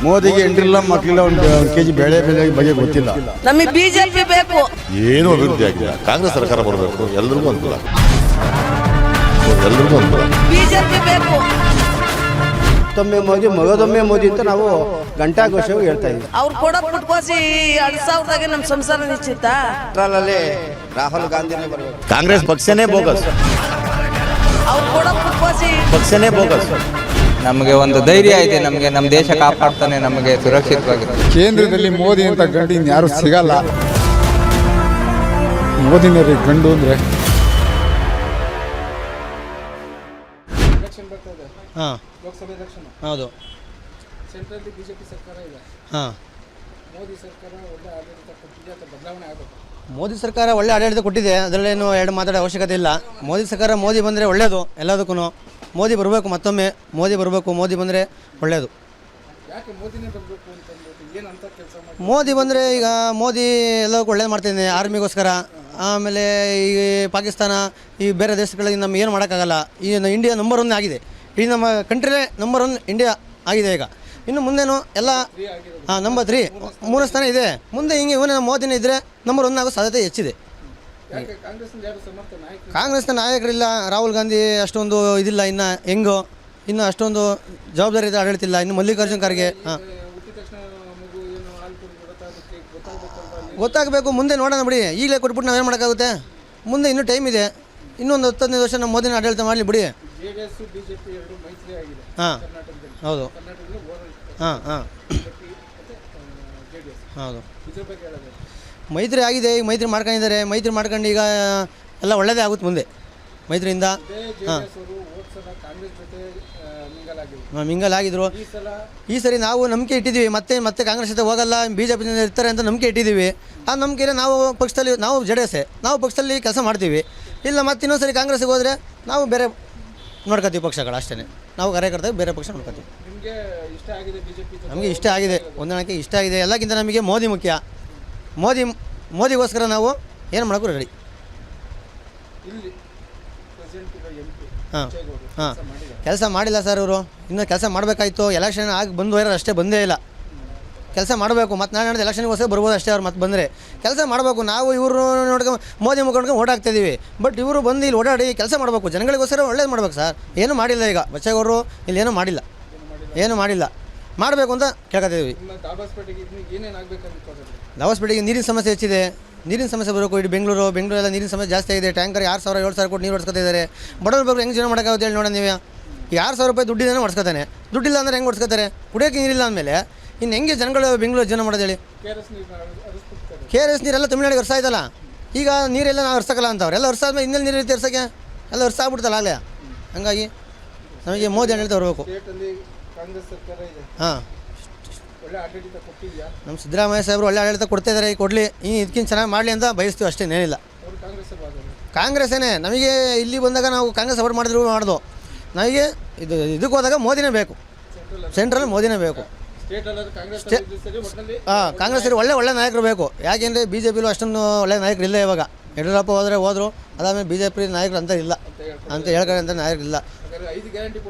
ಮೋದಿಗೆ ಎಂಟ್ರಿಲ್ಲ ಮಕ್ಕಳಿಲ್ಲ, ಒಂದು ಕೆಜಿ ಬೆಳೆ ಬಗ್ಗೆ ಗೊತ್ತಿಲ್ಲ. ನಮಗೆ ಬಿಜೆಪಿ ಬೇಕು. ಏನು ಅಭಿವೃದ್ಧಿ ಆಗಿಲ್ಲ. ಕಾಂಗ್ರೆಸ್ ಸರ್ಕಾರ ಬರಬೇಕು, ಎಲ್ರಿಗೂ ಅನುಕೂಲ, ಬಿಜೆಪಿ ಬೇಕು. ಮತ್ತೊಮ್ಮೆ ಮೋದಿ, ಮಗದೊಮ್ಮೆ ಮೋದಿ ಅಂತ ನಾವು ಗಂಟಾಘೋಷವಾಗಿ ಹೇಳ್ತಾ ಇದ್ದೀವಿ. ಅವ್ರು ಕೊಡೋ ಪುಟ್ಕೋಸಿ 2000ದಾಗೆ ನಮ್ಮ ಸಂಸಾರ ನಿಶ್ಚಿತ. ರಾಹುಲ್ ಗಾಂಧಿನೇ ಬರಬೇಕು. ಕಾಂಗ್ರೆಸ್ ಪಕ್ಷನೇ ಬೋಗಸ್, ಅವ್ರು ಕೊಡೋ ಪುಟ್ಕೋಸಿ ಪಕ್ಷನೇ ಬೋಗಸ್. ನಮಗೆ ಒಂದು ಧೈರ್ಯ ಇದೆ, ನಮಗೆ ನಮ್ಮ ದೇಶ ಕಾಪಾಡ್ತಾನೆ, ನಮಗೆ ಸುರಕ್ಷಿತವಾಗಿದೆ. ಕೇಂದ್ರದಲ್ಲಿ ಮೋದಿ ಅಂತ ಗಂಡು ಇನ್ಯಾರು ಸಿಗಲ್ಲ. ಮೋದಿನವ್ರಿಗೆ ಗಂಡು ಅಂದರೆ ಹಾಂ, ಹೌದು. ಸೆಂಟ್ರಲ್ಲಿ ಬಿಜೆಪಿ ಸರ್ಕಾರ ಇದೆ. ಹಾಂ, ಮೋದಿ ಸರ್ಕಾರ ಒಳ್ಳೆ ಆಡಳಿತ ಕೊಟ್ಟಿದೆ ಅಥವಾ ಬದಲಾವಣೆ ಆಗಬೇಕು? ಮೋದಿ ಸರ್ಕಾರ ಒಳ್ಳೆ ಆಡಳಿತ ಕೊಟ್ಟಿದೆ, ಅದರಲ್ಲೇನು ಎರಡು ಮಾತಾಡೋ ಅವಶ್ಯಕತೆ ಇಲ್ಲ. ಮೋದಿ ಸರ್ಕಾರ, ಮೋದಿ ಬಂದರೆ ಒಳ್ಳೆಯದು ಎಲ್ಲದಕ್ಕೂ. ಮೋದಿ ಬರಬೇಕು, ಮತ್ತೊಮ್ಮೆ ಮೋದಿ ಬರಬೇಕು. ಮೋದಿ ಬಂದರೆ ಒಳ್ಳೆಯದು. ಯಾಕೆ ಮೋದಿನೇ ಬರಬೇಕು ಅಂತಂದ್ಬಿಟ್ಟು ಏನಂತ ಕೆಲಸ ಮಾಡಿ? ಮೋದಿ ಬಂದರೆ ಈಗ ಮೋದಿ ಎಲ್ಲದಕ್ಕೂ ಒಳ್ಳೇದು ಮಾಡ್ತಿದ್ದಾನೆ, ಆರ್ಮಿಗೋಸ್ಕರ. ಆಮೇಲೆ ಈ ಪಾಕಿಸ್ತಾನ, ಈ ಬೇರೆ ದೇಶಗಳಿಗೆ ನಮ್ಗೆ ಏನು ಮಾಡೋಕ್ಕಾಗಲ್ಲ. ಈ ಇಂಡಿಯಾ ನಂಬರ್ 1 ಆಗಿದೆ. ಈ ನಮ್ಮ ಕಂಟ್ರಿಲೇ ನಂಬರ್ 1 ಇಂಡಿಯಾ ಆಗಿದೆ ಈಗ. ಇನ್ನು ಮುಂದೇನು ಎಲ್ಲ ನಂಬರ್ 3 3 ಸ್ಥಾನ ಇದೆ. ಮುಂದೆ ಹಿಂಗೆ ಇವನೇ ಮೋದಿನೇ ಇದ್ದರೆ ನಂಬರ್ 1 ಆಗೋ ಸಾಧ್ಯತೆ ಹೆಚ್ಚಿದೆ. ಕಾಂಗ್ರೆಸ್ನ ನಾಯಕರಿಲ್ಲ. ರಾಹುಲ್ ಗಾಂಧಿ ಅಷ್ಟೊಂದು ಇದಿಲ್ಲ, ಇನ್ನು ಹೆಂಗೋ ಇನ್ನು ಅಷ್ಟೊಂದು ಜವಾಬ್ದಾರಿ ಇದೆ, ಆಡಳಿತಿಲ್ಲ. ಇನ್ನು ಮಲ್ಲಿಕಾರ್ಜುನ್ ಖರ್ಗೆ ಗೊತ್ತಾಗಬೇಕು. ಮುಂದೆ ನೋಡೋಣ ಬಿಡಿ, ಈಗಲೇ ಕೊಟ್ಬಿಟ್ಟು ನಾವೇನು ಮಾಡೋಕ್ಕಾಗುತ್ತೆ? ಮುಂದೆ ಇನ್ನೂ ಟೈಮ್ ಇದೆ. ಇನ್ನೊಂದು 10-15 ವರ್ಷ ನಮ್ಮ ಮೋದಿನ ಆಡಳಿತ ಮಾಡಲಿ ಬಿಡಿ. ಹಾಂ, ಹೌದು. ಹಾಂ ಹಾಂ ಹೌದು. ಮೈತ್ರಿ ಆಗಿದೆ, ಈಗ ಮೈತ್ರಿ ಮಾಡ್ಕೊಂಡಿದ್ದಾರೆ. ಮೈತ್ರಿ ಮಾಡ್ಕೊಂಡು ಈಗ ಎಲ್ಲ ಒಳ್ಳೆಯದೇ ಆಗುತ್ತೆ ಮುಂದೆ ಮೈತ್ರಿಯಿಂದ. ಹಾಂ, ಮಿಂಗಲ್ ಆಗಿದ್ರು. ಈ ಸರಿ ನಾವು ನಂಬಿಕೆ ಇಟ್ಟಿದ್ದೀವಿ, ಮತ್ತೆ ಕಾಂಗ್ರೆಸ್ ಜೊತೆ ಹೋಗಲ್ಲ, BJP ಇರ್ತಾರೆ ಅಂತ ನಂಬಿಕೆ ಇಟ್ಟಿದ್ದೀವಿ. ಆ ನಂಬಿಕೆನೇ ನಾವು ಪಕ್ಷದಲ್ಲಿ, ನಾವು JDS ನಾವು ಪಕ್ಷದಲ್ಲಿ ಕೆಲಸ ಮಾಡ್ತೀವಿ. ಇಲ್ಲ ಮತ್ತೆ ಇನ್ನೊಂದು ಸರಿ ಕಾಂಗ್ರೆಸ್ಗೆ ಹೋದರೆ ನಾವು ಬೇರೆ ನೋಡ್ಕೊತೀವಿ ಪಕ್ಷಗಳು, ಅಷ್ಟೇ. ನಾವು ಕಾರ್ಯಕರ್ತರು ಬೇರೆ ಪಕ್ಷ ನೋಡ್ಕೊತೀವಿ. ನಮಗೆ ಇಷ್ಟ ಆಗಿದೆ, ಹೊಂದಾಣಿಕೆ ಇಷ್ಟ ಆಗಿದೆ. ಎಲ್ಲಕ್ಕಿಂತ ನಮಗೆ ಮೋದಿ ಮುಖ್ಯ. ಮೋದಿಗೋಸ್ಕರ ನಾವು ಏನು ಮಾಡೋಕ್ಕೂ ರೆಡಿ. ಹಾಂ ಹಾಂ, ಕೆಲಸ ಮಾಡಿಲ್ಲ ಸರ್ ಇವರು. ಇನ್ನೂ ಕೆಲಸ ಮಾಡಬೇಕಾಯ್ತು. ಎಲೆಕ್ಷನ್ ಆಗಿ ಬಂದು ಹೋಯ್ರೆ ಅಷ್ಟೇ, ಬಂದೇ ಇಲ್ಲ. ಕೆಲಸ ಮಾಡಬೇಕು. ಮತ್ತು ನಾಳೆ ಎಲೆಕ್ಷನ್ಗೋಸ್ಕರ ಬರ್ಬೋದು ಅಷ್ಟೇ. ಅವ್ರು ಮತ್ತೆ ಬಂದರೆ ಕೆಲಸ ಮಾಡಬೇಕು. ನಾವು ಇವರು ನೋಡ್ಕೊಂಡು ಮೋದಿ ಮುಖಂಡ್ಕೊಂಡು ಓಡಾಡ್ತಿದ್ದೀವಿ. ಬಟ್ ಇವರು ಬಂದು ಇಲ್ಲಿ ಓಡಾಡಿ ಕೆಲಸ ಮಾಡಬೇಕು, ಜನಗಳಿಗೋಸ್ಕರ ಒಳ್ಳೇದು ಮಾಡ್ಬೇಕು ಸರ್. ಏನೂ ಮಾಡಿಲ್ಲ ಈಗ ಬಚ್ಚೇಗೌಡರು ಇಲ್ಲಿ ಏನೂ ಮಾಡಿಲ್ಲ, ಮಾಡಬೇಕು ಅಂತ ಕೇಳ್ಕೊತಿದ್ದೀವಿ. ದಾಬಾಸ್ಪೇಟೆಗೆ ನೀರಿನ ಸಮಸ್ಯೆ ಹೆಚ್ಚಿದೆ. ನೀರಿನ ಸಮಸ್ಯೆ ಬರಬೇಕು. ಇಡೀ ಬೆಂಗಳೂರೆಲ್ಲ ನೀರಿನ ಸಮಸ್ಯೆ ಜಾಸ್ತಿ ಆಗಿದೆ. ಟ್ಯಾಂಕರ್ 6,000-7,000 ಕೊಟ್ಟು ನೀರು ಹೊಡ್ಸ್ಕೊತಿದ್ದಾರೆ. ಬಡವರು ಬೇಕು, ಹೆಂಗೆ ಜೀವನ ಮಾಡೋಕ್ಕಾಗುತ್ತೆ ಹೇಳಿ ನೋಡೋಣ ನೀವು. ಈಗ 6,000 ರೂಪಾಯಿ ದುಡ್ಡಿದ್ದಾನೆ ಹೊಡ್ಸ್ಕೊತಾನೆ. ದುಡ್ಡಿಲ್ಲ ಅಂದರೆ ಹೆಂಗೆ ಹೊಡ್ಸ್ಕೊತಾರೆ? ಕುಡಿಯೋಕ್ಕೆ ನೀರಿಲ್ಲ ಅಂದಮೇಲೆ ಇನ್ನು ಹೆಂಗೆ ಜನಗಳು ಬೆಂಗಳೂರು ಜೀವನ ಮಾಡೋದು ಹೇಳಿ? KRS ನೀರೆಲ್ಲ ತಮಿಳ್ನಾಡಿಗೆ ವರ್ಷ ಆಯ್ತಲ್ಲ. ಈಗ ನೀರೆಲ್ಲ ನಾವು ಹರ್ಸೋಕ್ಕಲ್ಲ ಅಂತವ್ರು. ಎಲ್ಲ ವರ್ಷಾದ್ಮೇಲೆ ಇನ್ನೆಲ್ಲ ನೀರು ಇರುತ್ತೆ ಹರ್ಸೋಕ್ಕೆ? ಎಲ್ಲ ವರ್ಷ ಆಗ್ಬಿಡ್ತಲ್ಲ ಆಗಲೇ. ಹಂಗಾಗಿ ನಮಗೆ ಮೋದಿ ಆಡಳಿತ ಬರಬೇಕು. ಹಾಂ, ನಮ್ಮ ಸಿದ್ದರಾಮಯ್ಯ ಸಾಹೇಬರು ಒಳ್ಳೆ ಆಡಳಿತ ಕೊಡ್ತಾಯಿದ್ದಾರೆ. ಕೊಡಲಿ, ಇದಕ್ಕಿಂತ ಚೆನ್ನಾಗಿ ಮಾಡಲಿ ಅಂತ ಬಯಸ್ತೀವಿ, ಅಷ್ಟೇ, ಏನಿಲ್ಲ. ಕಾಂಗ್ರೆಸ್ಸೇ ನಮಗೆ ಇಲ್ಲಿ ಬಂದಾಗ ನಾವು ಕಾಂಗ್ರೆಸ್ ಸಪೋರ್ಟ್ ಮಾಡಿದ್ರು. ನಮಗೆ ಇದಕ್ಕೆ ಹೋದಾಗ ಮೋದಿನೇ ಬೇಕು, ಸೆಂಟ್ರಲ್ಲಿ ಮೋದಿನೇ ಬೇಕು. ಹಾಂ, ಕಾಂಗ್ರೆಸ್ ಒಳ್ಳೆ ನಾಯಕರು ಬೇಕು. ಯಾಕೆಂದರೆ BJPಲೂ ಅಷ್ಟೊಂದು ಒಳ್ಳೆ ನಾಯಕರು ಇಲ್ಲ ಇವಾಗ. ಯಡಿಯೂರಪ್ಪ ಹೋದರು, ಅದಾದಮೇಲೆ BJP ನಾಯಕರು ಅಂತ ಇಲ್ಲ ಅಂತ ಹೇಳ್ಕೊಂಡಂಥ ನಾಯಕರಿಲ್ಲ.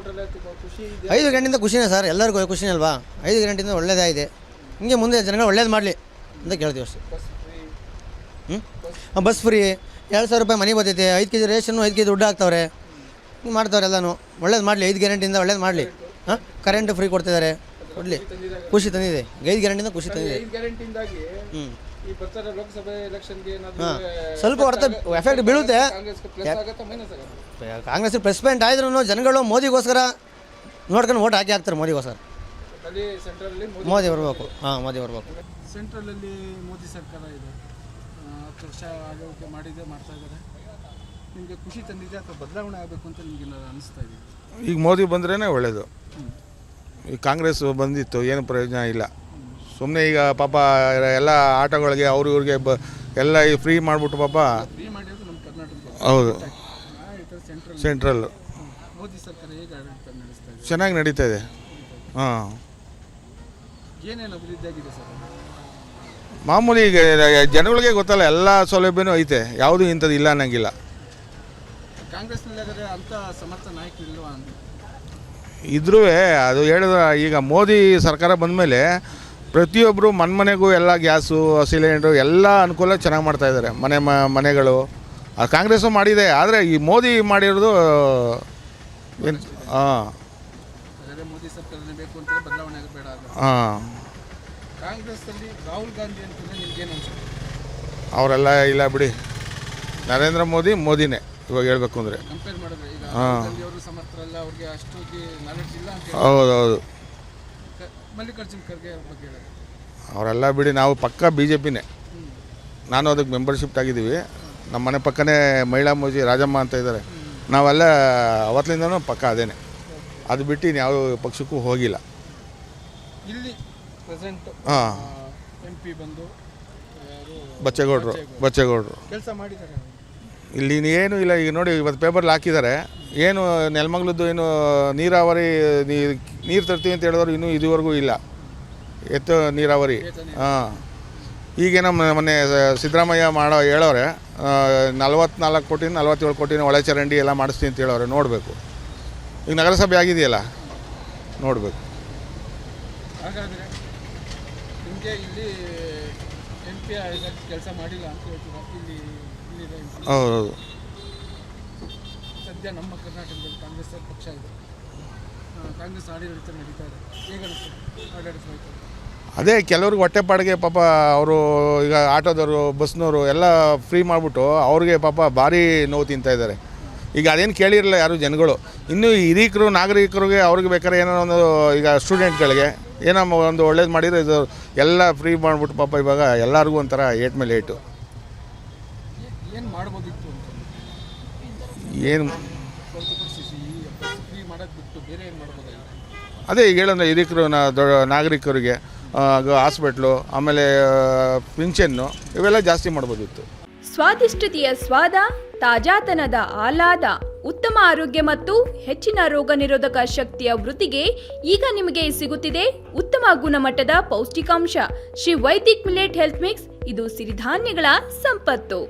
5 ಗ್ಯಾರಂಟಿಯಿಂದ ಖುಷಿನೇ ಸರ್, ಎಲ್ಲರಿಗೂ ಖುಷಿನೇ ಅಲ್ವಾ? 5 ಗ್ಯಾರಂಟಿಯಿಂದ ಒಳ್ಳೇದೇ ಇದೆ. ಹಿಂಗೆ ಮುಂದೆ ಜನಗಳು ಒಳ್ಳೇದು ಮಾಡಲಿ ಅಂತ ಕೇಳ್ತೀವಿ ಅಷ್ಟೇ. ಬಸ್ ಫ್ರೀ, 2,000 ರೂಪಾಯಿ ಮನೆ ಬರ್ತೈತೆ. 5 kg ರೇಷನ್ನು 5 kg ದುಡ್ಡು ಹಾಕ್ತವ್ರೆ. ಹಿಂಗೆ ಮಾಡ್ತವ್ರೆ ಎಲ್ಲನೂ. ಒಳ್ಳೇದು ಮಾಡಲಿ, 5 ಗ್ಯಾರಂಟಿಯಿಂದ ಒಳ್ಳೇದು ಮಾಡಲಿ. ಹಾಂ, ಕರೆಂಟ್ ಫ್ರೀ ಕೊಡ್ತಿದ್ದಾರೆ, ಕೊಡಲಿ. ಖುಷಿ ತಂದಿದೆ, 5 ಗ್ಯಾರಂಟಿಯಿಂದ ಖುಷಿ ತಂದಿದೆ. ಸ್ವಲ್ಪ ಹೊರತ ಎಫೆಕ್ಟ್ ಬೀಳುತ್ತೆ. ಕಾಂಗ್ರೆಸ್ ಪ್ಲಸ್ ಪಾಯಿಂಟ್ ಆದ್ರೂ ಜನಗಳು ಮೋದಿಗೋಸ್ಕರ ನೋಡ್ಕೊಂಡು ಓಟ್ ಹಾಕ್ತಾರೆ. ಮೋದಿಗೋಸ್ಕರ ಮೋದಿ ಬರಬೇಕು. ಹಾಂ, ಮೋದಿ ಬರಬೇಕು. ಸೆಂಟ್ರಲಲ್ಲಿ ಮೋದಿ ಸರ್ಕಾರ ಇದೆ, 10 ವರ್ಷ ಆಗೋಕ್ಕೆ ಮಾಡ್ತಾ ಇದ್ದಾರೆ. ನಿಮಗೆ ಖುಷಿ ತಂದಿದೆ ಅಥವಾ ಬದಲಾವಣೆ ಆಗಬೇಕು ಅಂತ ನಿಮಗೆ ಅನಿಸ್ತಾ ಇದೆ? ಈಗ ಮೋದಿ ಬಂದ್ರೇ ಒಳ್ಳೆಯದು. ಈ ಕಾಂಗ್ರೆಸ್ ಬಂದಿತ್ತು, ಏನು ಪ್ರಯೋಜನ ಇಲ್ಲ. ಸುಮ್ಮನೆ ಈಗ ಪಾಪ ಎಲ್ಲ ಆಟೋಗಳಿಗೆ ಇವ್ರಿಗೆ ಎಲ್ಲ ಫ್ರೀ ಮಾಡಿಬಿಟ್ಟು ಪಾಪ. ಹೌದು, ಸೆಂಟ್ರಲ್ಲು ಮೋದಿ ಸರ್ಕಾರ ಹೇಗೆ ಆಡಳಿತ ನಡೆಸ್ತಾ ಇದೆ? ಚೆನ್ನಾಗಿ ನಡೀತಾ ಇದೆ. ಹಾಂ, ಏನೇನು ಅಭಿವೃದ್ಧಿ ಆಗಿದೆ ಸರ್? ಮಾಮೂಲಿ ಈಗ ಜನಗಳಿಗೆ ಗೊತ್ತಲ್ಲ, ಎಲ್ಲ ಸೌಲಭ್ಯನೂ ಐತೆ, ಯಾವುದೂ ಇಂಥದ್ದು ಇಲ್ಲ ಅನ್ನಂಗಿಲ್ಲ. ಕಾಂಗ್ರೆಸ್ನಲ್ಲಿ ಅಂಥ ಸಮರ್ಥ ನಾಯಕರು ಇಲ್ವಾ ಅಂತ ಇದ್ರೂ ಅದು ಹೇಳಿದ್ರೆ ಈಗ ಮೋದಿ ಸರ್ಕಾರ ಬಂದಮೇಲೆ ಪ್ರತಿಯೊಬ್ಬರು ಮನೆಗೂ ಎಲ್ಲ ಗ್ಯಾಸು ಸಿಲಿಂಡ್ರು ಎಲ್ಲ ಅನುಕೂಲ ಚೆನ್ನಾಗಿ ಮಾಡ್ತಾಯಿದ್ದಾರೆ ಮನೆಗಳು ಕಾಂಗ್ರೆಸ್ಸು ಮಾಡಿದೆ. ಆದರೆ ಈ ಮೋದಿ ಮಾಡಿರೋದು ಏನು ಹಾಗಾದ್ರೆ ಮೋದಿ ಸರ್ಕಾರನೇ ಬೇಕು ಅಂತ ಬದಲಾವಣೆ ಬೇಡ ಅದು. ಕಾಂಗ್ರೆಸ್ಸಲ್ಲಿ ರಾಹುಲ್ ಗಾಂಧಿ ಅಂತಂದ್ರೆ ನಿಮ್ಗೇನು ಅನ್ಸುತ್ತೆ? ಅವರೆಲ್ಲ ಇಲ್ಲ ಬಿಡಿ, ನರೇಂದ್ರ ಮೋದಿನೇ ಇವಾಗ ಹೇಳ್ಬೇಕು ಅಂದರೆ. ಕಂಪೇರ್ ಮಾಡಿದ್ರೆ ಈಗ ರಾಹುಲ್ ಗಾಂಧಿ ಅವರು ಸಮರ್ಥರಲ್ಲ, ಅವ್ರಿಗೆ ಅಷ್ಟೊಂದು ನಾಲೆಡ್ಜ್ ಇಲ್ಲ ಅಂತ ಹೌದೌದು. ಮಲ್ಲಿಕಾರ್ಜುನ್ ಖರ್ಗೆ ಅವ್ರ ಬಗ್ಗೆ ಹೇಳೋದು ಅವರೆಲ್ಲ ಬಿಡಿ, ನಾವು ಪಕ್ಕ BJPನೇ. ನಾನು ಅದಕ್ಕೆ ಮೆಂಬರ್ಶಿಪ್ ಆಗಿದ್ದೀವಿ. ನಮ್ಮ ಮನೆ ಪಕ್ಕನೇ ಮಹಿಳಾ ಮೋದಿ ರಾಜಮ್ಮ ಅಂತ ಇದ್ದಾರೆ. ನಾವೆಲ್ಲ ಅವತ್ತಿಂದನೂ ಪಕ್ಕ ಅದೇನೆ. ಅದು ಬಿಟ್ಟು ಯಾವ ಪಕ್ಷಕ್ಕೂ ಹೋಗಿಲ್ಲ. ಇಲ್ಲಿ ಪ್ರೆಸೆಂಟ್ MP ಬಂದು ಬಚ್ಚೇಗೌಡರು ಕೆಲಸ ಮಾಡಿದ್ದಾರೆ. ಇಲ್ಲಿ ಏನು ಇಲ್ಲ. ಈಗ ನೋಡಿ, ಇವತ್ತು ಪೇಪರ್ಲ್ಲಿ ಹಾಕಿದ್ದಾರೆ, ಏನು ನೆಲಮಂಗ್ಲದ್ದು ಏನು ನೀರಾವರಿ ನೀರು ತರ್ತೀವಿ ಅಂತ ಹೇಳಿದವರು ಇನ್ನೂ ಇದುವರೆಗೂ ಇಲ್ಲ. ಎತ್ತು ನೀರಾವರಿ. ಈಗೇನೋ ಮೊನ್ನೆ ಸಿದ್ದರಾಮಯ್ಯ ಹೇಳೋರೆ 44 ಕೋಟಿ 47 ಕೋಟಿನ ಒಳ ಚರಂಡಿ ಎಲ್ಲ ಮಾಡಿಸ್ತೀನಿ ಅಂತ ಹೇಳೋರೆ. ನೋಡಬೇಕು, ಈಗ ನಗರಸಭೆ ಆಗಿದೆಯಲ್ಲ, ನೋಡಬೇಕು. ಹಾಗಾದರೆ ನಿಮಗೆ ಇಲ್ಲಿ MP ಕೆಲಸ ಮಾಡಿಲ್ಲ ಅಂತ ಹೇಳ್ತೀರಾ? ಹೌದೌದು. ಸದ್ಯ ನಮ್ಮ ಕರ್ನಾಟಕದಲ್ಲಿ ಕಾಂಗ್ರೆಸ್ ಪಕ್ಷ ಇದೆ, ಕಾಂಗ್ರೆಸ್ ಆಡಳಿತ ನಡೀತಾ ಇದೆ. ಹೇಗೆ ಅನಿಸುತ್ತೆ ಆಡಳಿತ? ಅದೇ ಕೆಲವ್ರಿಗೆ ಹೊಟ್ಟೆಪಾಡಿಗೆ ಪಾಪ ಅವರು ಈಗ ಆಟೋದವರು ಬಸ್ನವರು ಎಲ್ಲ ಫ್ರೀ ಮಾಡಿಬಿಟ್ಟು ಅವ್ರಿಗೆ ಪಾಪ ಭಾರಿ ನೋವು ತಿಂತಾಯಿದ್ದಾರೆ. ಈಗ ಅದೇನು ಕೇಳಿರಲಿಲ್ಲ ಯಾರು ಜನಗಳು. ಇನ್ನೂ ಹಿರೀಕರು ನಾಗರಿಕರಿಗೆ ಅವ್ರಿಗೆ ಬೇಕಾದ್ರೆ ಏನೋ ಒಂದು ಈಗ ಸ್ಟೂಡೆಂಟ್ಗಳಿಗೆ ಏನೋ ಒಂದು ಒಳ್ಳೇದು ಮಾಡಿದರೆ ಇದು ಎಲ್ಲ ಫ್ರೀ ಮಾಡಿಬಿಟ್ಟು ಪಾಪ ಇವಾಗ ಎಲ್ಲರಿಗೂ ಒಂಥರ ಏಟ್ ಮೇಲೆ ಏಟು. ಏನು ಮಾಡ್ಬೋದಿತ್ತು ಅಂತ ಏನು ಫ್ರೀ ಮಾಡೋದು ಬಿಟ್ಟು ಬೇರೆ ಏನು ಮಾಡ್ಬೋದಾಗಿತ್ತು? ಅದೇ ಈಗ ಹೇಳಂದ್ರೆ ಹಿರೀಕರು ನಾಗರಿಕರಿಗೆ ಹಾಸ್ಪಿಟ್ಲು, ಆಮೇಲೆ ಪಿಂಚನ್ನು ಇವೆಲ್ಲ ಜಾಸ್ತಿ ಮಾಡ್ಬೋದಿತ್ತು. ಸ್ವಾದಿಷ್ಟತೆಯ ಸ್ವಾದ, ತಾಜಾತನದ ಆಹ್ಲಾದ, ಉತ್ತಮ ಆರೋಗ್ಯ ಮತ್ತು ಹೆಚ್ಚಿನ ರೋಗ ನಿರೋಧಕ ಶಕ್ತಿಯ ವೃದ್ಧಿಗೆ ಈಗ ನಿಮಗೆ ಸಿಗುತ್ತಿದೆ ಉತ್ತಮ ಗುಣಮಟ್ಟದ ಪೌಷ್ಟಿಕಾಂಶ Shri Vaidik millet health mix. ಇದು ಸಿರಿಧಾನ್ಯಗಳ ಸಂಪತ್ತು.